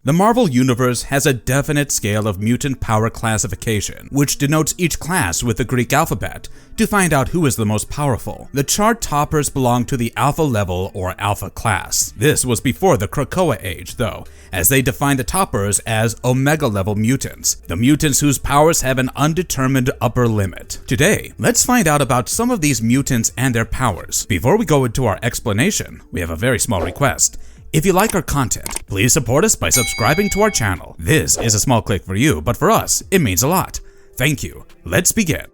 The Marvel Universe has a definite scale of mutant power classification, which denotes each class with the Greek alphabet to find out who is the most powerful. The chart toppers belong to the Alpha level or Alpha class. This was before the Krakoa age, though, as they defined the toppers as Omega level mutants, the mutants whose powers have an undetermined upper limit. Today, let's find out about some of these mutants and their powers. Before we go into our explanation, we have a very small request. If you like our content, please support us by subscribing to our channel. This is a small click for you, but for us, it means a lot. Thank you. Let's begin.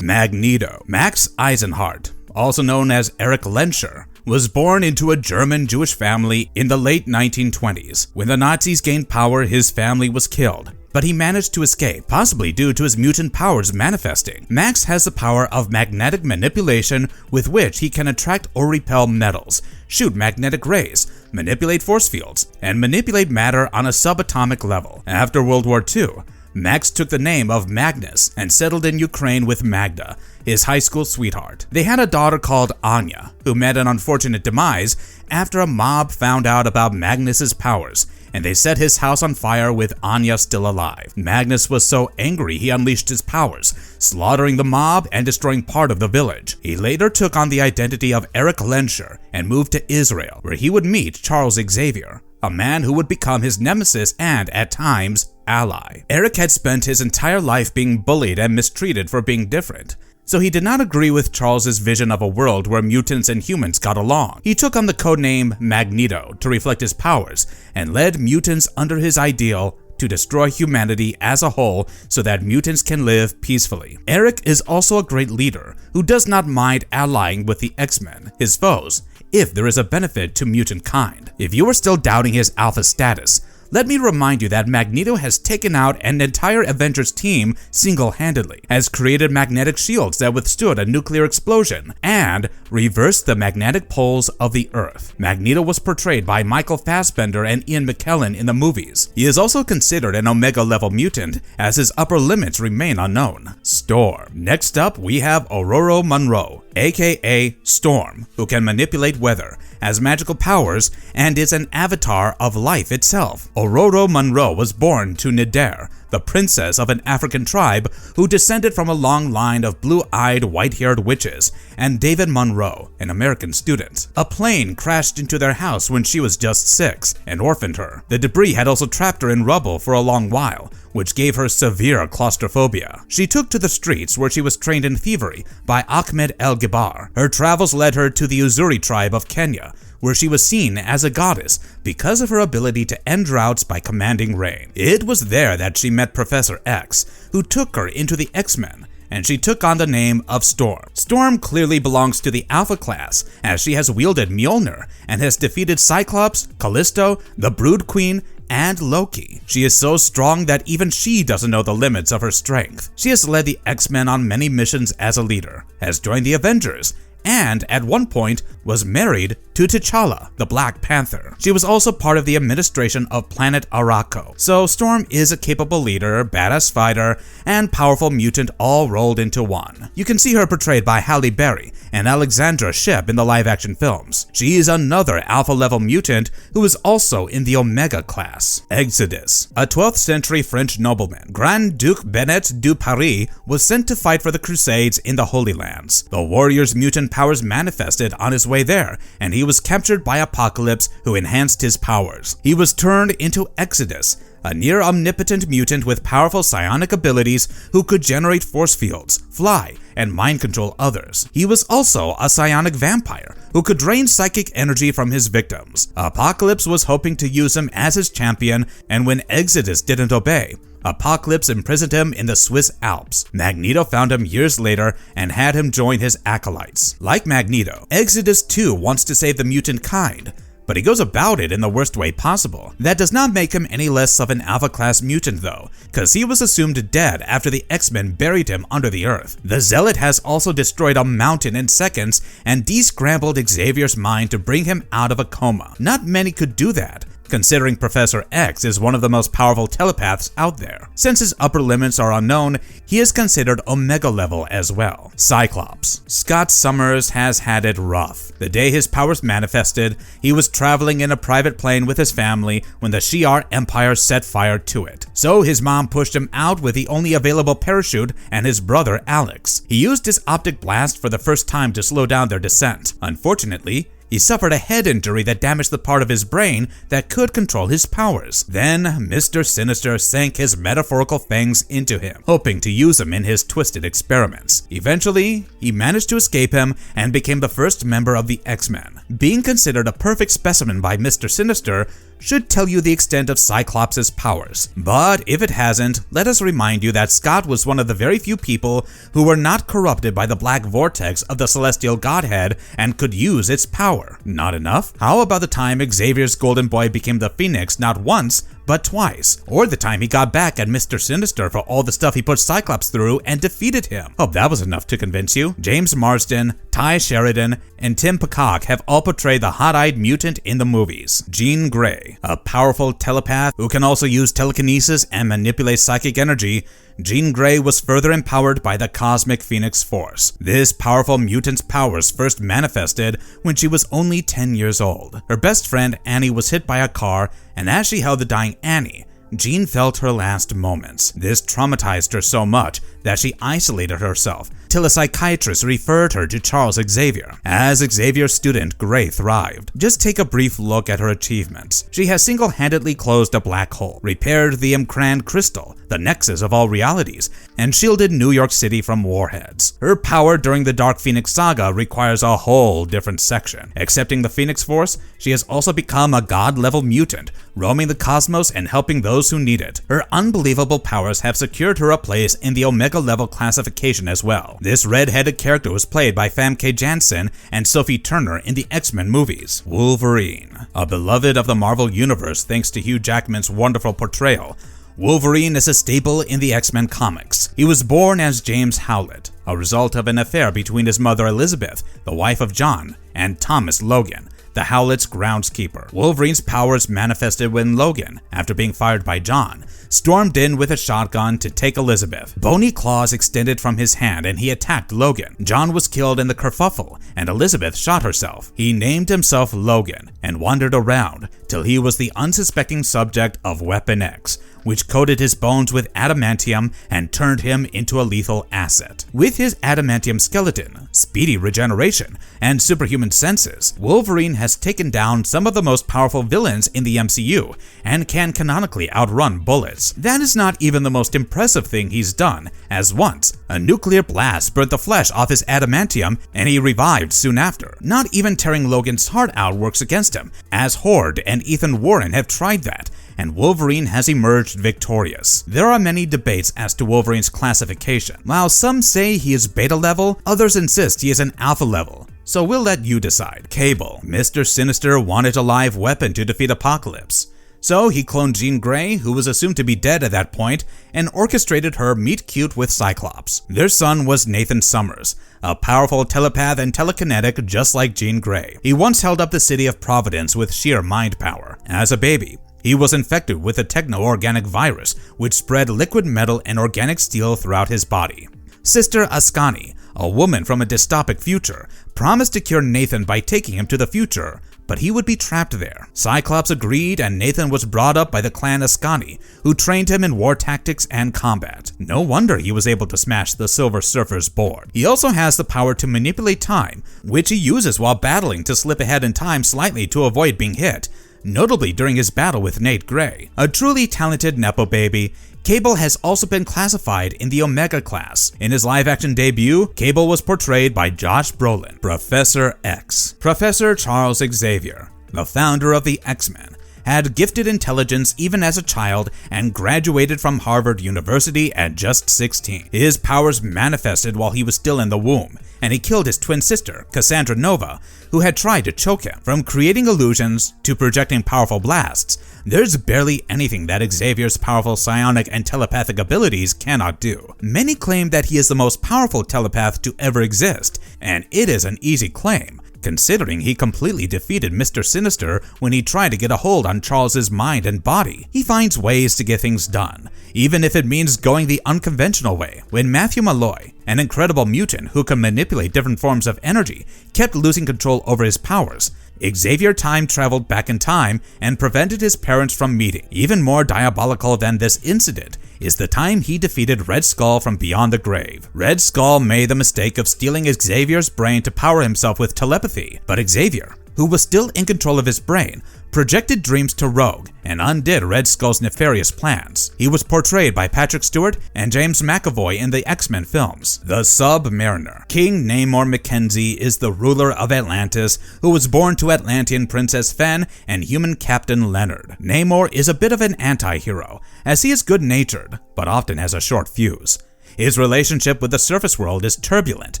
Magneto. Max Eisenhardt, also known as Erich Lenscher, was born into a German Jewish family in the late 1920s. When the Nazis gained power, his family was killed, but he managed to escape, possibly due to his mutant powers manifesting. Max has the power of magnetic manipulation, with which he can attract or repel metals, shoot magnetic rays, manipulate force fields, and manipulate matter on a subatomic level. After World War II, Max took the name of Magnus and settled in Ukraine with Magda, his high school sweetheart. They had a daughter called Anya, who met an unfortunate demise after a mob found out about Magnus's powers, and they set his house on fire with Anya still alive. Magnus was so angry he unleashed his powers, slaughtering the mob and destroying part of the village. He later took on the identity of Erich Lenscher and moved to Israel, where he would meet Charles Xavier, a man who would become his nemesis and, at times, ally. Erich had spent his entire life being bullied and mistreated for being different, so he did not agree with Charles's vision of a world where mutants and humans got along. He took on the codename Magneto to reflect his powers and led mutants under his ideal to destroy humanity as a whole so that mutants can live peacefully. Erich is also a great leader who does not mind allying with the X-Men, his foes, if there is a benefit to mutant kind. If you are still doubting his alpha status, let me remind you that Magneto has taken out an entire Avengers team single-handedly, has created magnetic shields that withstood a nuclear explosion, and reversed the magnetic poles of the Earth. Magneto was portrayed by Michael Fassbender and Ian McKellen in the movies. He is also considered an Omega-level mutant, as his upper limits remain unknown. Storm. Next up, we have Ororo Munroe, aka Storm, who can manipulate weather, has magical powers, and is an avatar of life itself. Ororo Munroe was born to Nidair, the princess of an African tribe who descended from a long line of blue-eyed, white-haired witches, and David Munro, an American student. A plane crashed into their house when she was just 6 and orphaned her. The debris had also trapped her in rubble for a long while, which gave her severe claustrophobia. She took to the streets where she was trained in thievery by Ahmed El-Gibar. Her travels led her to the Uzuri tribe of Kenya, where she was seen as a goddess because of her ability to end droughts by commanding rain. It was there that she met Professor X, who took her into the X-Men, and she took on the name of Storm. Storm clearly belongs to the Alpha class, as she has wielded Mjolnir and has defeated Cyclops, Callisto, the Brood Queen, and Loki. She is so strong that even she doesn't know the limits of her strength. She has led the X-Men on many missions as a leader, has joined the Avengers, and at one point was married to T'Challa, the Black Panther. She was also part of the administration of planet Arakko. So Storm is a capable leader, badass fighter, and powerful mutant all rolled into one. You can see her portrayed by Halle Berry and Alexandra Shipp in the live-action films. She is another alpha-level mutant who is also in the Omega class. Exodus. A 12th century French nobleman, Grand Duke Benet du Paris, was sent to fight for the Crusades in the Holy Lands. The warrior's mutant powers manifested on his way there, and he was captured by Apocalypse, who enhanced his powers. He was turned into Exodus, a near-omnipotent mutant with powerful psionic abilities who could generate force fields, fly, and mind control others. He was also a psionic vampire who could drain psychic energy from his victims. Apocalypse was hoping to use him as his champion, and when Exodus didn't obey, Apocalypse imprisoned him in the Swiss Alps. Magneto found him years later and had him join his acolytes. Like Magneto, Exodus too wants to save the mutant kind, but he goes about it in the worst way possible. That does not make him any less of an Alpha-class mutant though, cause he was assumed dead after the X-Men buried him under the earth. The Zealot has also destroyed a mountain in seconds and descrambled Xavier's mind to bring him out of a coma. Not many could do that, considering Professor X is one of the most powerful telepaths out there. Since his upper limits are unknown, he is considered Omega level as well. Cyclops. Scott Summers has had it rough. The day his powers manifested, he was traveling in a private plane with his family when the Shi'ar Empire set fire to it. So his mom pushed him out with the only available parachute and his brother Alex. He used his optic blast for the first time to slow down their descent. Unfortunately, he suffered a head injury that damaged the part of his brain that could control his powers. Then, Mr. Sinister sank his metaphorical fangs into him, hoping to use them in his twisted experiments. Eventually, he managed to escape him and became the first member of the X-Men. Being considered a perfect specimen by Mr. Sinister should tell you the extent of Cyclops' powers. But if it hasn't, let us remind you that Scott was one of the very few people who were not corrupted by the black vortex of the celestial godhead and could use its power. Not enough? How about the time Xavier's golden boy became the Phoenix not once, but twice? Or the time he got back at Mr. Sinister for all the stuff he put Cyclops through and defeated him? Hope that was enough to convince you. James Marsden, Ty Sheridan, and Tim Peacock have all portrayed the hot-eyed mutant in the movies. Jean Grey, a powerful telepath who can also use telekinesis and manipulate psychic energy, Jean Grey was further empowered by the Cosmic Phoenix Force. This powerful mutant's powers first manifested when she was only 10 years old. Her best friend Annie was hit by a car, and as she held the dying Annie, Jean felt her last moments. This traumatized her so much that she isolated herself, till a psychiatrist referred her to Charles Xavier. As Xavier's student, Grey thrived. Just take a brief look at her achievements. She has single-handedly closed a black hole, repaired the Imcran crystal, the nexus of all realities, and shielded New York City from warheads. Her power during the Dark Phoenix saga requires a whole different section. Accepting the Phoenix Force, she has also become a god-level mutant, roaming the cosmos and helping those who need it. Her unbelievable powers have secured her a place in the Omega-level classification as well. This red-headed character was played by Famke Janssen and Sophie Turner in the X-Men movies. Wolverine. A beloved of the Marvel Universe thanks to Hugh Jackman's wonderful portrayal, Wolverine is a staple in the X-Men comics. He was born as James Howlett, a result of an affair between his mother Elizabeth, the wife of John, and Thomas Logan, the Howlett's groundskeeper. Wolverine's powers manifested when Logan, after being fired by John, stormed in with a shotgun to take Elizabeth. Bony claws extended from his hand and he attacked Logan. John was killed in the kerfuffle and Elizabeth shot herself. He named himself Logan and wandered around till he was the unsuspecting subject of Weapon X, which coated his bones with adamantium and turned him into a lethal asset. With his adamantium skeleton, speedy regeneration, and superhuman senses, Wolverine has taken down some of the most powerful villains in the MCU and can canonically outrun bullets. That is not even the most impressive thing he's done, as once, a nuclear blast burnt the flesh off his adamantium and he revived soon after. Not even tearing Logan's heart out works against him, as Horde and Ethan Warren have tried that, and Wolverine has emerged victorious. There are many debates as to Wolverine's classification. While some say he is beta level, others insist he is an alpha level. So we'll let you decide. Cable. Mr. Sinister wanted a live weapon to defeat Apocalypse. So he cloned Jean Grey, who was assumed to be dead at that point, and orchestrated her meet cute with Cyclops. Their son was Nathan Summers, a powerful telepath and telekinetic just like Jean Grey. He once held up the city of Providence with sheer mind power. As a baby, he was infected with a techno-organic virus, which spread liquid metal and organic steel throughout his body. Sister Ascani, a woman from a dystopic future, promised to cure Nathan by taking him to the future, but he would be trapped there. Cyclops agreed and Nathan was brought up by the clan Ascani, who trained him in war tactics and combat. No wonder he was able to smash the Silver Surfer's board. He also has the power to manipulate time, which he uses while battling to slip ahead in time slightly to avoid being hit, notably during his battle with Nate Grey. A truly talented Nepo baby, Cable has also been classified in the Omega class. In his live-action debut, Cable was portrayed by Josh Brolin, Professor X. Professor Charles Xavier, the founder of the X-Men, had gifted intelligence even as a child and graduated from Harvard University at just 16. His powers manifested while he was still in the womb, and he killed his twin sister, Cassandra Nova, who had tried to choke him. From creating illusions to projecting powerful blasts, there's barely anything that Xavier's powerful psionic and telepathic abilities cannot do. Many claim that he is the most powerful telepath to ever exist, and it is an easy claim. considering he completely defeated Mr. Sinister when he tried to get a hold on Charles's mind and body. He finds ways to get things done, even if it means going the unconventional way. When Matthew Malloy, an incredible mutant who can manipulate different forms of energy, kept losing control over his powers, Xavier time traveled back in time and prevented his parents from meeting. Even more diabolical than this incident is the time he defeated Red Skull from beyond the grave. Red Skull made the mistake of stealing Xavier's brain to power himself with telepathy, but Xavier, who was still in control of his brain, projected dreams to Rogue and undid Red Skull's nefarious plans. He was portrayed by Patrick Stewart and James McAvoy in the X-Men films. The Submariner. King Namor Mackenzie is the ruler of Atlantis, who was born to Atlantean Princess Fen and human Captain Leonard. Namor is a bit of an anti-hero, as he is good-natured, but often has a short fuse. His relationship with the surface world is turbulent,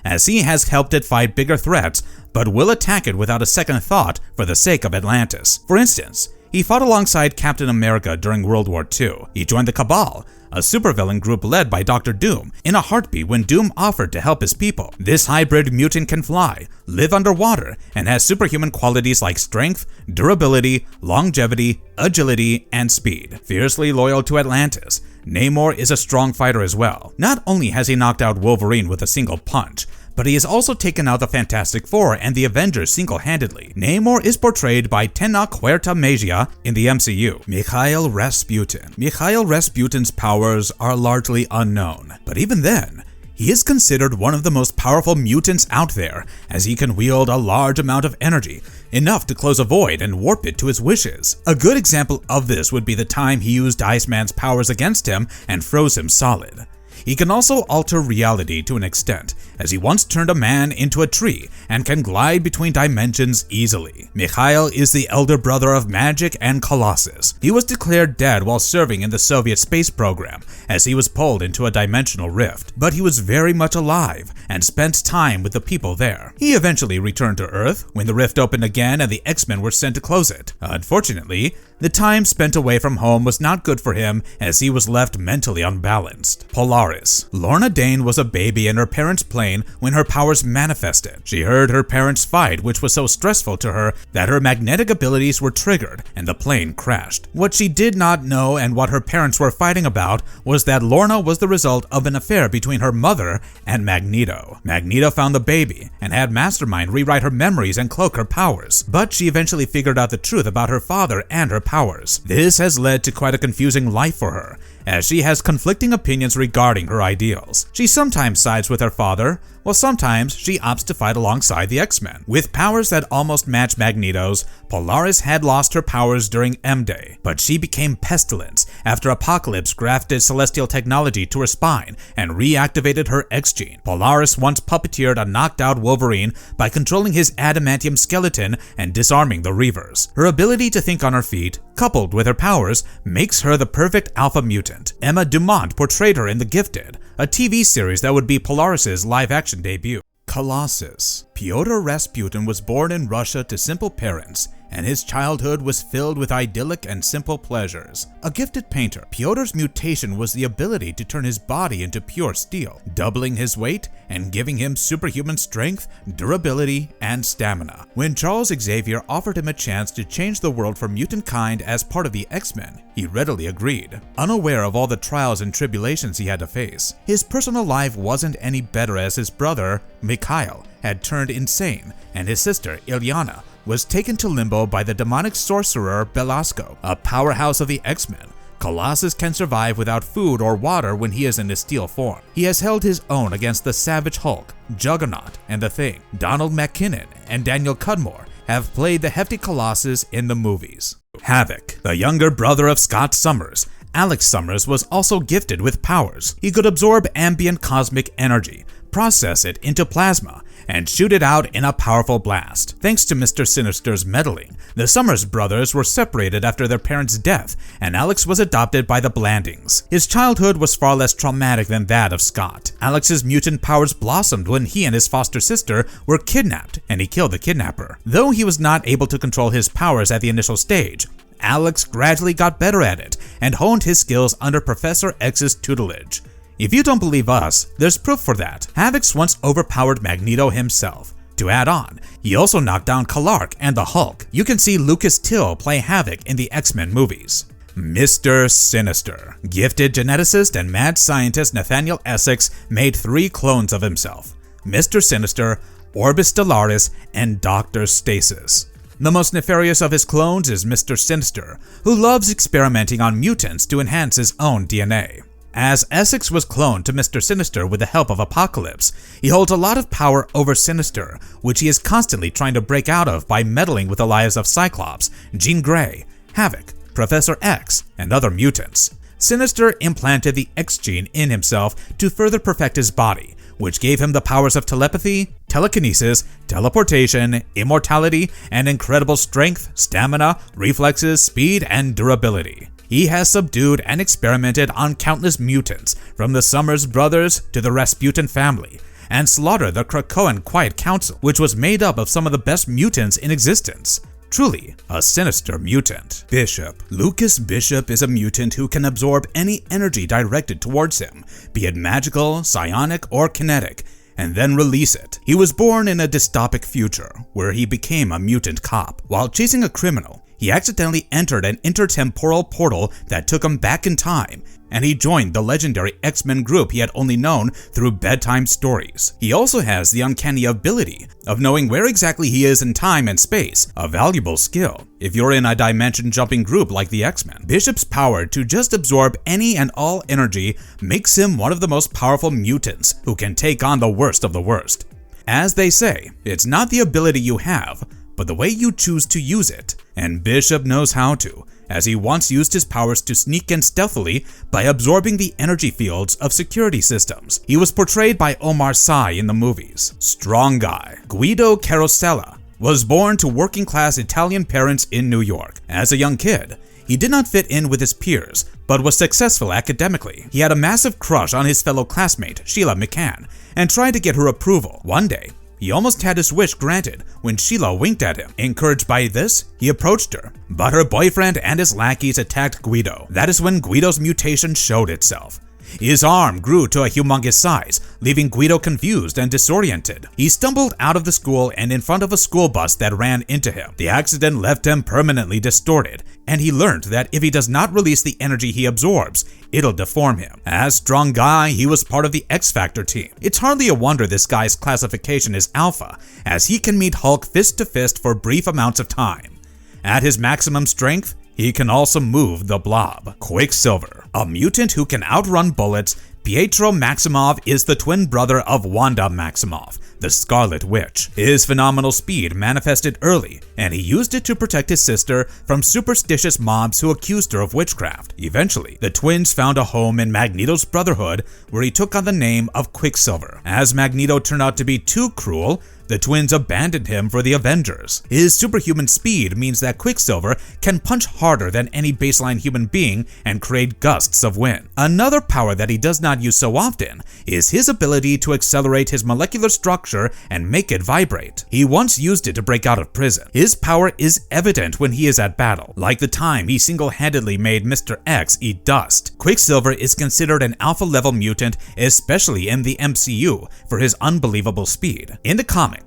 as he has helped it fight bigger threats, but will attack it without a second thought for the sake of Atlantis. For instance, he fought alongside Captain America during World War II. He joined the Cabal, a supervillain group led by Dr. Doom, in a heartbeat when Doom offered to help his people. This hybrid mutant can fly, live underwater, and has superhuman qualities like strength, durability, longevity, agility, and speed. Fiercely loyal to Atlantis, Namor is a strong fighter as well. Not only has he knocked out Wolverine with a single punch, but he has also taken out the Fantastic Four and the Avengers single-handedly. Namor is portrayed by Tena Huerta Magia in the MCU. Mikhail Rasputin. Mikhail Rasputin's powers are largely unknown, but even then, he is considered one of the most powerful mutants out there, as he can wield a large amount of energy, enough to close a void and warp it to his wishes. A good example of this would be the time he used Iceman's powers against him and froze him solid. He can also alter reality to an extent, as he once turned a man into a tree and can glide between dimensions easily. Mikhail is the elder brother of Magic and Colossus. He was declared dead while serving in the Soviet space program, as he was pulled into a dimensional rift, but he was very much alive and spent time with the people there. He eventually returned to Earth when the rift opened again and the X-Men were sent to close it. Unfortunately, the time spent away from home was not good for him, as he was left mentally unbalanced. Polaris. Lorna Dane was a baby in her parents' plane when her powers manifested. She heard her parents fight, which was so stressful to her that her magnetic abilities were triggered and the plane crashed. What she did not know, and what her parents were fighting about, was that Lorna was the result of an affair between her mother and Magneto. Magneto found the baby and had Mastermind rewrite her memories and cloak her powers, but she eventually figured out the truth about her father and her powers. This has led to quite a confusing life for her, as she has conflicting opinions regarding her ideals. She sometimes sides with her father, while sometimes she opts to fight alongside the X-Men. With powers that almost match Magneto's, Polaris had lost her powers during M-Day, but she became Pestilence after Apocalypse grafted celestial technology to her spine and reactivated her X-gene. Polaris once puppeteered a knocked-out Wolverine by controlling his adamantium skeleton and disarming the Reavers. Her ability to think on her feet, coupled with her powers, makes her the perfect alpha mutant. Emma Dumont portrayed her in The Gifted, a TV series that would be Polaris's live-action debut. Colossus. Pyotr Rasputin was born in Russia to simple parents, and his childhood was filled with idyllic and simple pleasures. A gifted painter, Pyotr's mutation was the ability to turn his body into pure steel, doubling his weight and giving him superhuman strength, durability, and stamina. When Charles Xavier offered him a chance to change the world for mutant kind as part of the X-Men, he readily agreed, unaware of all the trials and tribulations he had to face. His personal life wasn't any better, as his brother, Mikhail, had turned insane, and his sister, Illyana, was taken to limbo by the demonic sorcerer Belasco. A powerhouse of the X-Men, Colossus can survive without food or water when he is in his steel form. He has held his own against the Savage Hulk, Juggernaut, and The Thing. Donald McKinnon and Daniel Cudmore have played the hefty Colossus in the movies. Havok. The younger brother of Scott Summers, Alex Summers was also gifted with powers. He could absorb ambient cosmic energy, process it into plasma, and shoot it out in a powerful blast. Thanks to Mr. Sinister's meddling, the Summers brothers were separated after their parents' death, and Alex was adopted by the Blandings. His childhood was far less traumatic than that of Scott. Alex's mutant powers blossomed when he and his foster sister were kidnapped, and he killed the kidnapper. Though he was not able to control his powers at the initial stage, Alex gradually got better at it and honed his skills under Professor X's tutelage. If you don't believe us, there's proof for that. Havok once overpowered Magneto himself. To add on, he also knocked down Clark and the Hulk. You can see Lucas Till play Havok in the X-Men movies. Mr. Sinister. Gifted geneticist and mad scientist Nathaniel Essex made 3 clones of himself: Mr. Sinister, Orbis Stellaris, and Dr. Stasis. The most nefarious of his clones is Mr. Sinister, who loves experimenting on mutants to enhance his own DNA. As Essex was cloned to Mr. Sinister with the help of Apocalypse, he holds a lot of power over Sinister, which he is constantly trying to break out of by meddling with the lives of Cyclops, Jean Grey, Havok, Professor X, and other mutants. Sinister implanted the X gene in himself to further perfect his body, which gave him the powers of telepathy, telekinesis, teleportation, immortality, and incredible strength, stamina, reflexes, speed, and durability. He has subdued and experimented on countless mutants, from the Summers brothers to the Rasputin family, and slaughtered the Krakoan Quiet Council, which was made up of some of the best mutants in existence. Truly, a sinister mutant. Bishop. Lucas Bishop is a mutant who can absorb any energy directed towards him, be it magical, psionic, or kinetic, and then release it. He was born in a dystopic future, where he became a mutant cop. While chasing a criminal, he accidentally entered an intertemporal portal that took him back in time, and he joined the legendary X-Men group he had only known through bedtime stories. He also has the uncanny ability of knowing where exactly he is in time and space, a valuable skill if you're in a dimension-jumping group like the X-Men. Bishop's power to just absorb any and all energy makes him one of the most powerful mutants who can take on the worst of the worst. As they say, it's not the ability you have, but the way you choose to use it, and Bishop knows how to, as he once used his powers to sneak in stealthily by absorbing the energy fields of security systems. He was portrayed by Omar Sy in the movies. Strong guy. Guido Carosella was born to working-class Italian parents in New York. As a young kid, he did not fit in with his peers, but was successful academically. He had a massive crush on his fellow classmate, Sheila McCann, and tried to get her approval. One day, he almost had his wish granted when Sheila winked at him. Encouraged by this, he approached her, but her boyfriend and his lackeys attacked Guido. That is when Guido's mutation showed itself. His arm grew to a humongous size, leaving Guido confused and disoriented. He stumbled out of the school and in front of a school bus that ran into him. The accident left him permanently distorted, and he learned that if he does not release the energy he absorbs, it'll deform him. As strong guy, he was part of the X-Factor team. It's hardly a wonder this guy's classification is Alpha, as he can meet Hulk fist to fist for brief amounts of time. At his maximum strength, he can also move the Blob. Quicksilver. A mutant who can outrun bullets, Pietro Maximoff is the twin brother of Wanda Maximoff, the Scarlet Witch. His phenomenal speed manifested early, and he used it to protect his sister from superstitious mobs who accused her of witchcraft. Eventually, the twins found a home in Magneto's Brotherhood, where he took on the name of Quicksilver. As Magneto turned out to be too cruel, the twins abandoned him for the Avengers. His superhuman speed means that Quicksilver can punch harder than any baseline human being and create gusts of wind. Another power that he does not use so often is his ability to accelerate his molecular structure and make it vibrate. He once used it to break out of prison. His power is evident when he is at battle, like the time he single-handedly made Mr. X eat dust. Quicksilver is considered an alpha-level mutant, especially in the MCU, for his unbelievable speed. In the comics,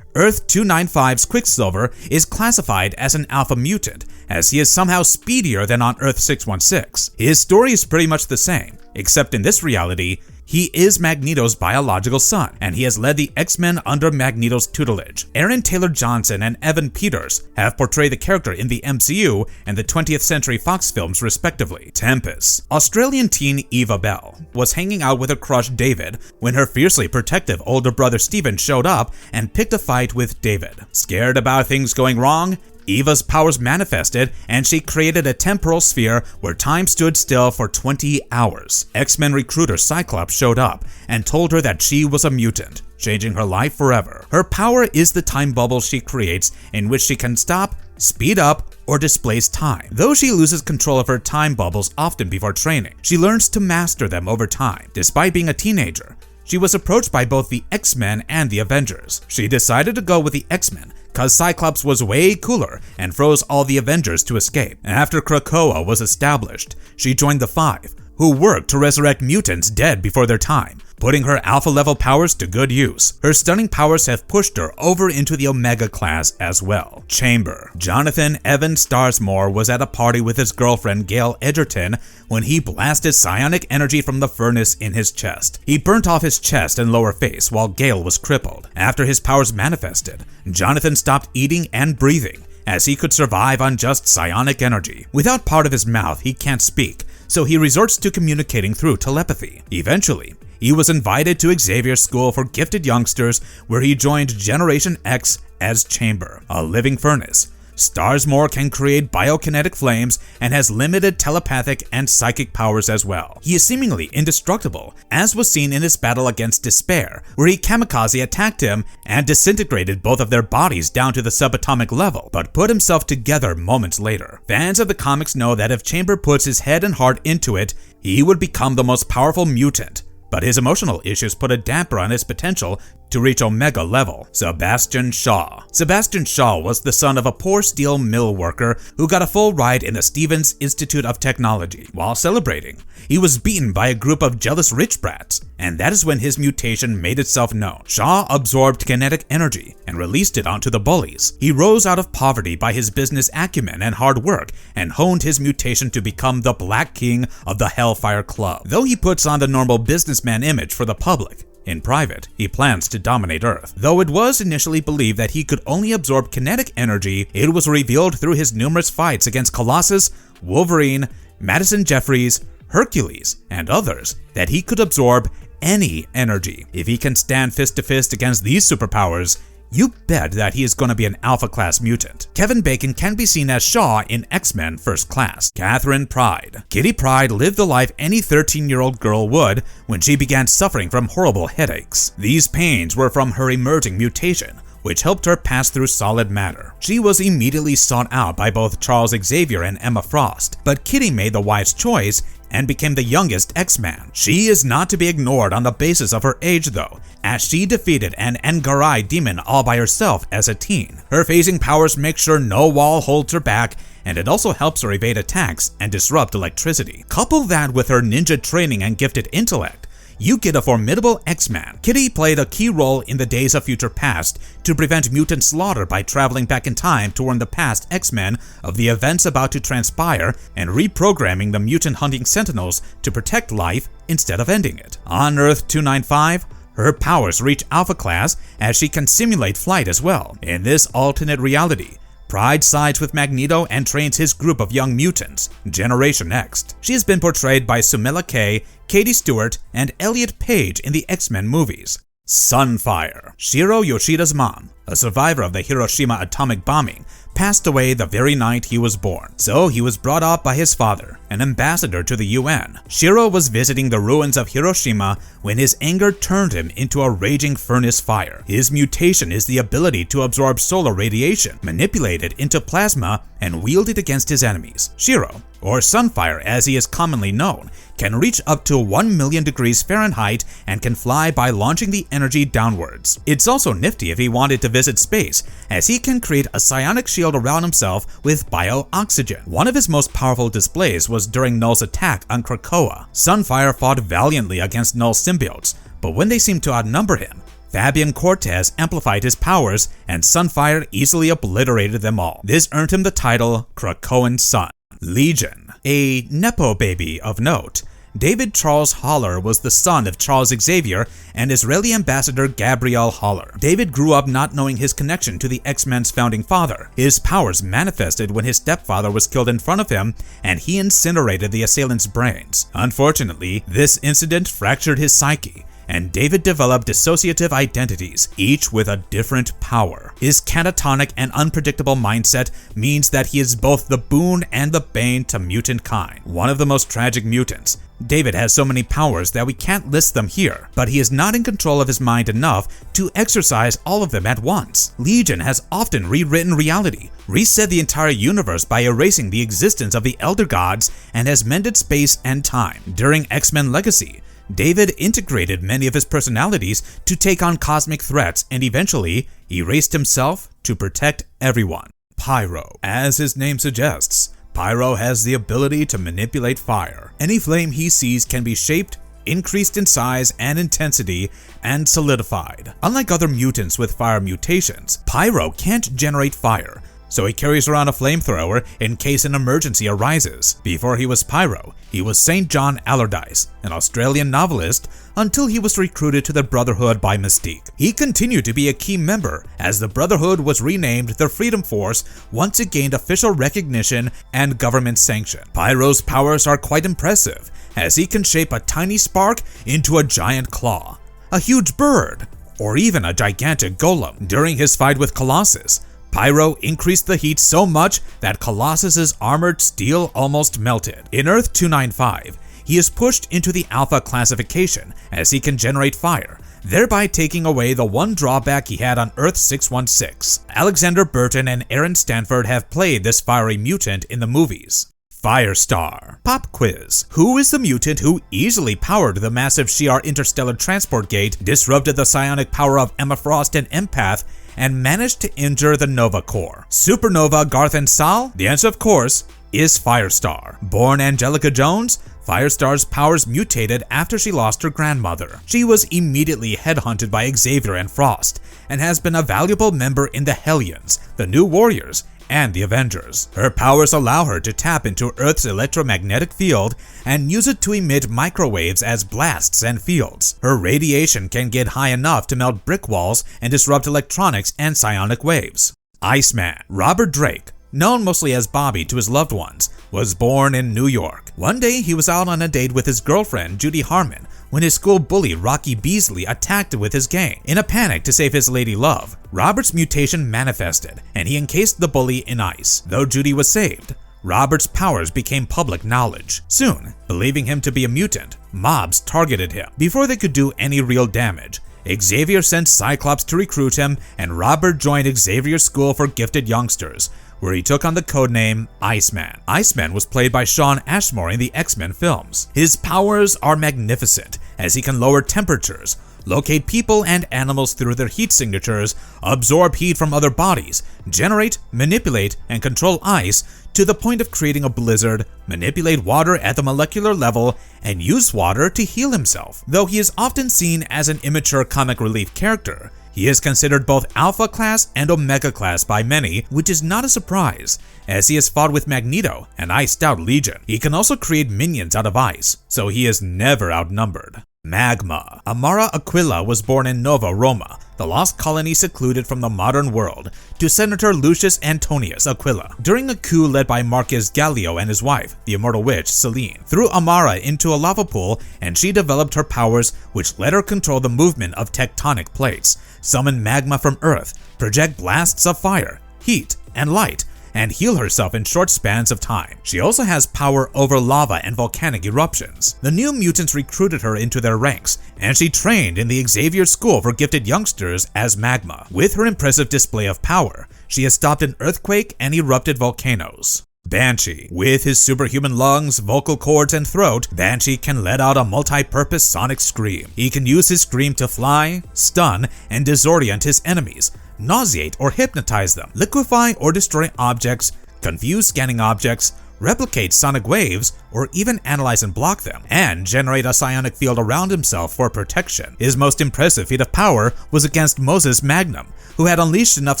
Earth 295's Quicksilver is classified as an alpha mutant, as he is somehow speedier than on Earth 616. His story is pretty much the same, except in this reality, he is Magneto's biological son, and he has led the X-Men under Magneto's tutelage. Aaron Taylor Johnson and Evan Peters have portrayed the character in the MCU and the 20th Century Fox films respectively. Tempus. Australian teen Eva Bell was hanging out with her crush David when her fiercely protective older brother Steven showed up and picked a fight with David. Scared about things going wrong, Eva's powers manifested, and she created a temporal sphere where time stood still for 20 hours. X-Men recruiter Cyclops showed up and told her that she was a mutant, changing her life forever. Her power is the time bubble she creates, in which she can stop, speed up, or displace time. Though she loses control of her time bubbles often before training, she learns to master them over time. Despite being a teenager, she was approached by both the X-Men and the Avengers. She decided to go with the X-Men cause Cyclops was way cooler and froze all the Avengers to escape. After Krakoa was established, she joined the Five, who worked to resurrect mutants dead before their time, putting her alpha-level powers to good use. Her stunning powers have pushed her over into the Omega class as well. Chamber. Jonathan Evan Starsmore was at a party with his girlfriend Gail Edgerton when he blasted psionic energy from the furnace in his chest. He burnt off his chest and lower face while Gail was crippled. After his powers manifested, Jonathan stopped eating and breathing, as he could survive on just psionic energy. Without part of his mouth, he can't speak, so he resorts to communicating through telepathy. Eventually, he was invited to Xavier's School for Gifted Youngsters, where he joined Generation X as Chamber, a living furnace. Starsmore can create bio-kinetic flames and has limited telepathic and psychic powers as well. He is seemingly indestructible, as was seen in his battle against Despair, where he kamikaze attacked him and disintegrated both of their bodies down to the subatomic level, but put himself together moments later. Fans of the comics know that if Chamber puts his head and heart into it, he would become the most powerful mutant, but his emotional issues put a damper on his potential to reach Omega level. Sebastian Shaw. Sebastian Shaw was the son of a poor steel mill worker who got a full ride in the Stevens Institute of Technology. While celebrating, he was beaten by a group of jealous rich brats, and that is when his mutation made itself known. Shaw absorbed kinetic energy and released it onto the bullies. He rose out of poverty by his business acumen and hard work, and honed his mutation to become the Black King of the Hellfire Club. Though he puts on the normal businessman image for the public, in private, he plans to dominate Earth. Though it was initially believed that he could only absorb kinetic energy, it was revealed through his numerous fights against Colossus, Wolverine, Madison Jeffries, Hercules, and others that he could absorb any energy. If he can stand fist to fist against these superpowers, you bet that he is going to be an alpha-class mutant. Kevin Bacon can be seen as Shaw in X-Men First Class. Catherine Pryde. Kitty Pryde lived the life any 13-year-old girl would when she began suffering from horrible headaches. These pains were from her emerging mutation, which helped her pass through solid matter. She was immediately sought out by both Charles Xavier and Emma Frost, but Kitty made the wise choice and became the youngest X-Man. She is not to be ignored on the basis of her age though, as she defeated an Angarai demon all by herself as a teen. Her phasing powers make sure no wall holds her back, and it also helps her evade attacks and disrupt electricity. Couple that with her ninja training and gifted intellect, you get a formidable X-Man. Kitty played a key role in the Days of Future Past to prevent mutant slaughter by traveling back in time to warn the past X-Men of the events about to transpire and reprogramming the mutant hunting Sentinels to protect life instead of ending it. On Earth 295, her powers reach Alpha Class as she can simulate flight as well. In this alternate reality, Pryde sides with Magneto and trains his group of young mutants, Generation X. She has been portrayed by Sumela Kay, Katie Stewart, and Elliot Page in the X-Men movies. Sunfire. Shiro Yoshida's mom, a survivor of the Hiroshima atomic bombing, passed away the very night he was born, so he was brought up by his father, an ambassador to the UN. Shiro was visiting the ruins of Hiroshima when his anger turned him into a raging furnace fire. His mutation is the ability to absorb solar radiation, manipulate it into plasma, and wield it against his enemies. Shiro, or Sunfire as he is commonly known, can reach up to 1 million degrees Fahrenheit and can fly by launching the energy downwards. It's also nifty if he wanted to visit space, as he can create a psionic shield around himself with bio-oxygen. One of his most powerful displays was during Null's attack on Krakoa. Sunfire fought valiantly against Null's symbiotes, but when they seemed to outnumber him, Fabian Cortez amplified his powers and Sunfire easily obliterated them all. This earned him the title Krakoan Sun. Legion. A Nepo baby of note, David Charles Haller was the son of Charles Xavier and Israeli ambassador Gabriel Haller. David grew up not knowing his connection to the X-Men's founding father. His powers manifested when his stepfather was killed in front of him and he incinerated the assailant's brains. Unfortunately, this incident fractured his psyche, and David developed dissociative identities, each with a different power. His catatonic and unpredictable mindset means that he is both the boon and the bane to mutant kind. One of the most tragic mutants, David has so many powers that we can't list them here, but he is not in control of his mind enough to exercise all of them at once. Legion has often rewritten reality, reset the entire universe by erasing the existence of the Elder Gods, and has mended space and time. During X-Men Legacy, David integrated many of his personalities to take on cosmic threats and eventually erased himself to protect everyone. Pyro. As his name suggests, Pyro has the ability to manipulate fire. Any flame he sees can be shaped, increased in size and intensity, and solidified. Unlike other mutants with fire mutations, Pyro can't generate fire, so he carries around a flamethrower in case an emergency arises. Before he was Pyro, he was St. John Allardyce, an Australian novelist, until he was recruited to the Brotherhood by Mystique. He continued to be a key member, as the Brotherhood was renamed the Freedom Force once it gained official recognition and government sanction. Pyro's powers are quite impressive, as he can shape a tiny spark into a giant claw, a huge bird, or even a gigantic golem. During his fight with Colossus, Pyro increased the heat so much that Colossus's armored steel almost melted. In Earth 295, he is pushed into the Alpha classification as he can generate fire, thereby taking away the one drawback he had on Earth 616. Alexander Burton and Aaron Stanford have played this fiery mutant in the movies. Firestar. Pop quiz. Who is the mutant who easily powered the massive Shi'ar interstellar transport gate, disrupted the psionic power of Emma Frost and Empath, and managed to injure the Nova Corps? Supernova Garth and Sal? The answer, of course, is Firestar. Born Angelica Jones, Firestar's powers mutated after she lost her grandmother. She was immediately headhunted by Xavier and Frost, and has been a valuable member in the Hellions, the New Warriors, and the Avengers. Her powers allow her to tap into Earth's electromagnetic field and use it to emit microwaves as blasts and fields. Her radiation can get high enough to melt brick walls and disrupt electronics and psionic waves. Iceman. Robert Drake, known mostly as Bobby to his loved ones, was born in New York. One day he was out on a date with his girlfriend Judy Harmon when his school bully Rocky Beasley attacked with his gang. In a panic to save his lady love, Robert's mutation manifested and he encased the bully in ice. Though Judy was saved, Robert's powers became public knowledge. Soon, believing him to be a mutant, mobs targeted him. Before they could do any real damage, Xavier sent Cyclops to recruit him, and Robert joined Xavier's School for Gifted Youngsters, where he took on the codename Iceman. Iceman was played by Shawn Ashmore in the X-Men films. His powers are magnificent, as he can lower temperatures, locate people and animals through their heat signatures, absorb heat from other bodies, generate, manipulate, and control ice to the point of creating a blizzard, manipulate water at the molecular level, and use water to heal himself. Though he is often seen as an immature comic relief character, he is considered both Alpha class and Omega class by many, which is not a surprise, as he has fought with Magneto and iced out Legion. He can also create minions out of ice, so he is never outnumbered. Magma. Amara Aquila was born in Nova Roma, the lost colony secluded from the modern world, to Senator Lucius Antonius Aquila. During a coup led by Marcus Gallio and his wife, the immortal witch Selene, threw Amara into a lava pool, and she developed her powers, which let her control the movement of tectonic plates, summon magma from Earth, project blasts of fire, heat, and light, and heal herself in short spans of time. She also has power over lava and volcanic eruptions. The New Mutants recruited her into their ranks, and she trained in the Xavier School for Gifted Youngsters as Magma. With her impressive display of power, she has stopped an earthquake and erupted volcanoes. Banshee. With his superhuman lungs, vocal cords, and throat, Banshee can let out a multi-purpose sonic scream. He can use his scream to fly, stun, and disorient his enemies, nauseate or hypnotize them, liquefy or destroy objects, confuse scanning objects, replicate sonic waves, or even analyze and block them, and generate a psionic field around himself for protection. His most impressive feat of power was against Moses Magnum, who had unleashed enough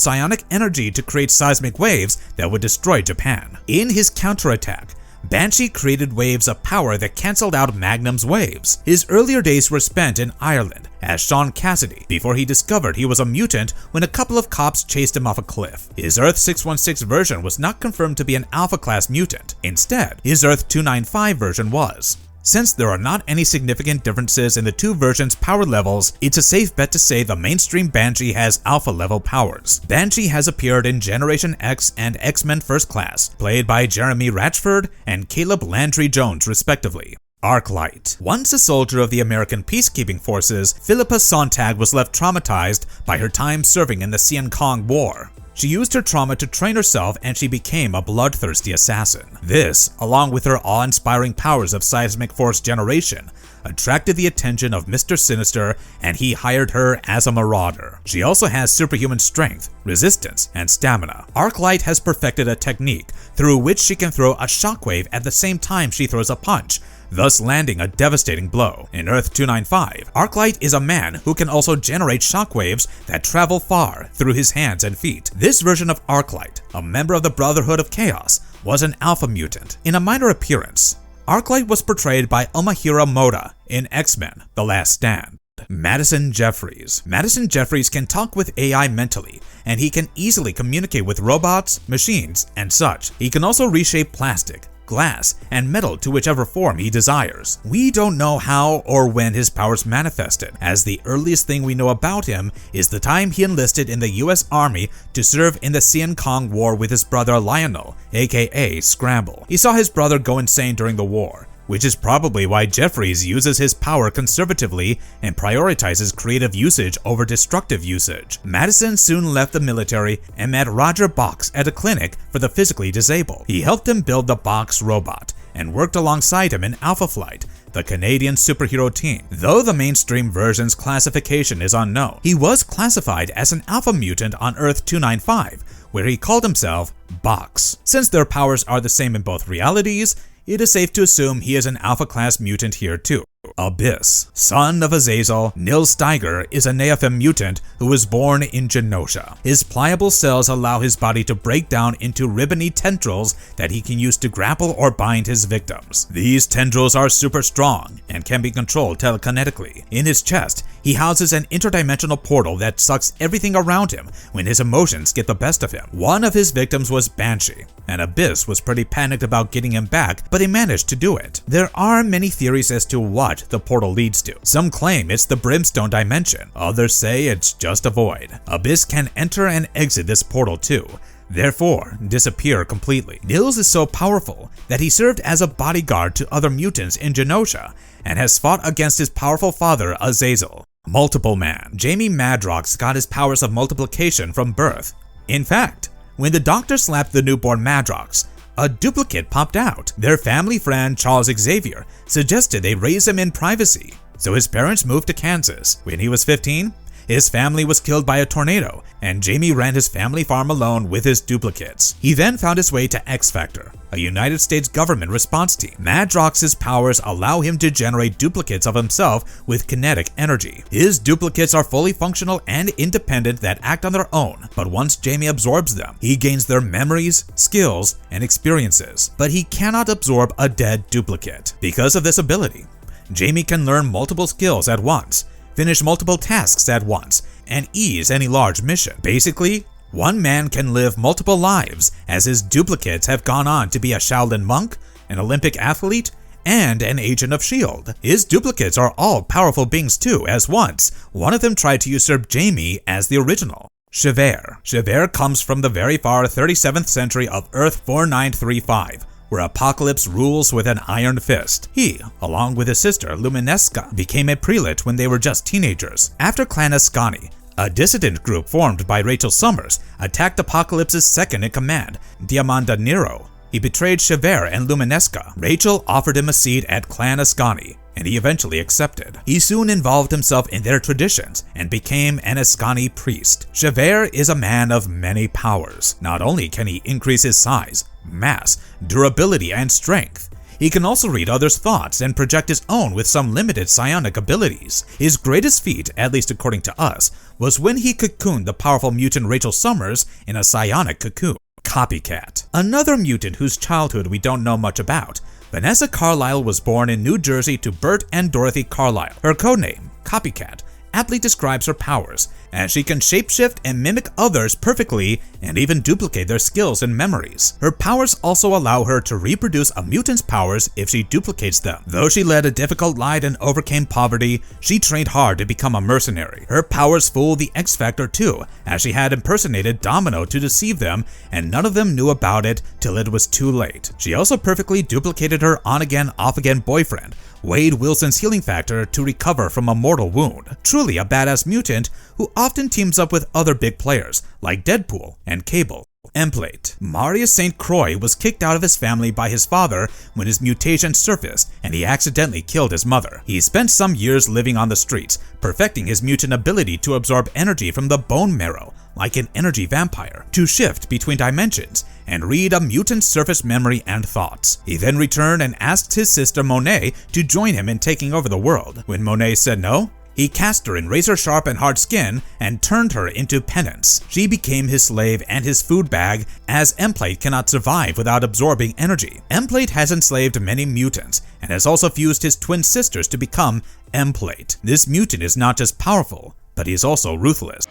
psionic energy to create seismic waves that would destroy Japan. In his counterattack, Banshee created waves of power that cancelled out Magnum's waves. His earlier days were spent in Ireland as Sean Cassidy, before he discovered he was a mutant when a couple of cops chased him off a cliff. His Earth 616 version was not confirmed to be an Alpha-class mutant. Instead, his Earth 295 version was. Since there are not any significant differences in the two versions' power levels, it's a safe bet to say the mainstream Banshee has Alpha-level powers. Banshee has appeared in Generation X and X-Men First Class, played by Jeremy Ratchford and Caleb Landry Jones respectively. Arclight. Once a soldier of the American peacekeeping forces, Philippa Sontag was left traumatized by her time serving in the Sian Kong War. She used her trauma to train herself, and she became a bloodthirsty assassin. This, along with her awe-inspiring powers of seismic force generation, attracted the attention of Mr. Sinister, and he hired her as a marauder. She also has superhuman strength, resistance, and stamina. Arclight has perfected a technique through which she can throw a shockwave at the same time she throws a punch, thus landing a devastating blow. In Earth 295, Arclight is a man who can also generate shockwaves that travel far through his hands and feet. This version of Arclight, a member of the Brotherhood of Chaos, was an alpha mutant. In a minor appearance, Arclight was portrayed by Umahiro Moda in X-Men: The Last Stand. Madison Jeffries. Madison Jeffries can talk with AI mentally, and he can easily communicate with robots, machines, and such. He can also reshape plastic, glass, and metal to whichever form he desires. We don't know how or when his powers manifested, as the earliest thing we know about him is the time he enlisted in the US Army to serve in the Sian Kong War with his brother Lionel, aka Scramble. He saw his brother go insane during the war, which is probably why Jeffries uses his power conservatively and prioritizes creative usage over destructive usage. Madison soon left the military and met Roger Box at a clinic for the physically disabled. He helped him build the Box robot and worked alongside him in Alpha Flight, the Canadian superhero team. Though the mainstream version's classification is unknown, he was classified as an alpha mutant on Earth 295, where he called himself Box. Since their powers are the same in both realities, it is safe to assume he is an alpha-class mutant here too. Abyss. Son of Azazel, Nils Steiger is a Neophym mutant who was born in Genosha. His pliable cells allow his body to break down into ribbony tendrils that he can use to grapple or bind his victims. These tendrils are super strong and can be controlled telekinetically. In his chest, he houses an interdimensional portal that sucks everything around him when his emotions get the best of him. One of his victims was Banshee, and Abyss was pretty panicked about getting him back, but he managed to do it. There are many theories as to what the portal leads to. Some claim it's the Brimstone dimension, others say it's just a void. Abyss can enter and exit this portal too, therefore disappear completely. Nils is so powerful that he served as a bodyguard to other mutants in Genosha and has fought against his powerful father Azazel. Multiple Man. Jamie Madrox got his powers of multiplication from birth. In fact, when the doctor slapped the newborn Madrox, a duplicate popped out. Their family friend Charles Xavier suggested they raise him in privacy, so his parents moved to Kansas. When he was 15, his family was killed by a tornado, and Jamie ran his family farm alone with his duplicates. He then found his way to X-Factor, a United States government response team. Madrox's powers allow him to generate duplicates of himself with kinetic energy. His duplicates are fully functional and independent that act on their own, but once Jamie absorbs them, he gains their memories, skills, and experiences. But he cannot absorb a dead duplicate. Because of this ability, Jamie can learn multiple skills at once, finish multiple tasks at once, and ease any large mission. Basically, one man can live multiple lives, as his duplicates have gone on to be a Shaolin monk, an Olympic athlete, and an agent of S.H.I.E.L.D. His duplicates are all powerful beings too, as once one of them tried to usurp Jamie as the original. Chevere. Chevere comes from the very far 37th century of Earth 4935, where Apocalypse rules with an iron fist. He, along with his sister Luminesca, became a prelate when they were just teenagers. After Clan Ascani, a dissident group formed by Rachel Summers attacked Apocalypse's second-in-command, Diamanda Nero. He betrayed Chevere and Luminesca. Rachel offered him a seat at Clan Ascani, and he eventually accepted. He soon involved himself in their traditions and became an Ascani priest. Chevere is a man of many powers. Not only can he increase his size, mass, durability, and strength, he can also read others' thoughts and project his own with some limited psionic abilities. His greatest feat, at least according to us, was when he cocooned the powerful mutant Rachel Summers in a psionic cocoon. Copycat. Another mutant whose childhood we don't know much about, Vanessa Carlyle was born in New Jersey to Bert and Dorothy Carlyle. Her codename, Copycat, aptly describes her powers, as she can shapeshift and mimic others perfectly and even duplicate their skills and memories. Her powers also allow her to reproduce a mutant's powers if she duplicates them. Though she led a difficult life and overcame poverty, she trained hard to become a mercenary. Her powers fooled the X-Factor too, as she had impersonated Domino to deceive them, and none of them knew about it till it was too late. She also perfectly duplicated her on-again, off-again boyfriend, Wade Wilson's healing factor, to recover from a mortal wound. Truly a badass mutant who often teams up with other big players like Deadpool and Cable. Emplate. Marius St. Croix was kicked out of his family by his father when his mutation surfaced and he accidentally killed his mother. He spent some years living on the streets, perfecting his mutant ability to absorb energy from the bone marrow, like an energy vampire, to shift between dimensions, and read a mutant's surface memory and thoughts. He then returned and asked his sister Monet to join him in taking over the world. When Monet said no, he cast her in razor-sharp and hard skin and turned her into Penance. She became his slave and his food bag, as M-Plate cannot survive without absorbing energy. M-Plate has enslaved many mutants and has also fused his twin sisters to become M-Plate. This mutant is not just powerful, but he is also ruthless.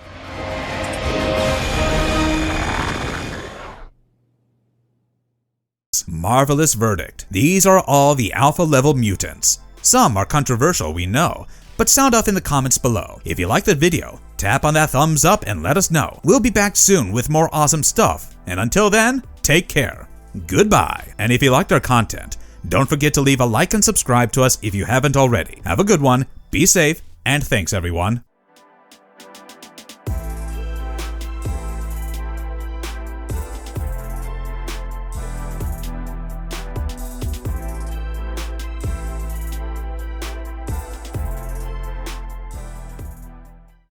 Marvelous verdict. These are all the alpha-level mutants. Some are controversial, we know, but sound off in the comments below. If you liked the video, tap on that thumbs up and let us know. We'll be back soon with more awesome stuff, and until then, take care. Goodbye. And if you liked our content, don't forget to leave a like and subscribe to us if you haven't already. Have a good one, be safe, and thanks everyone.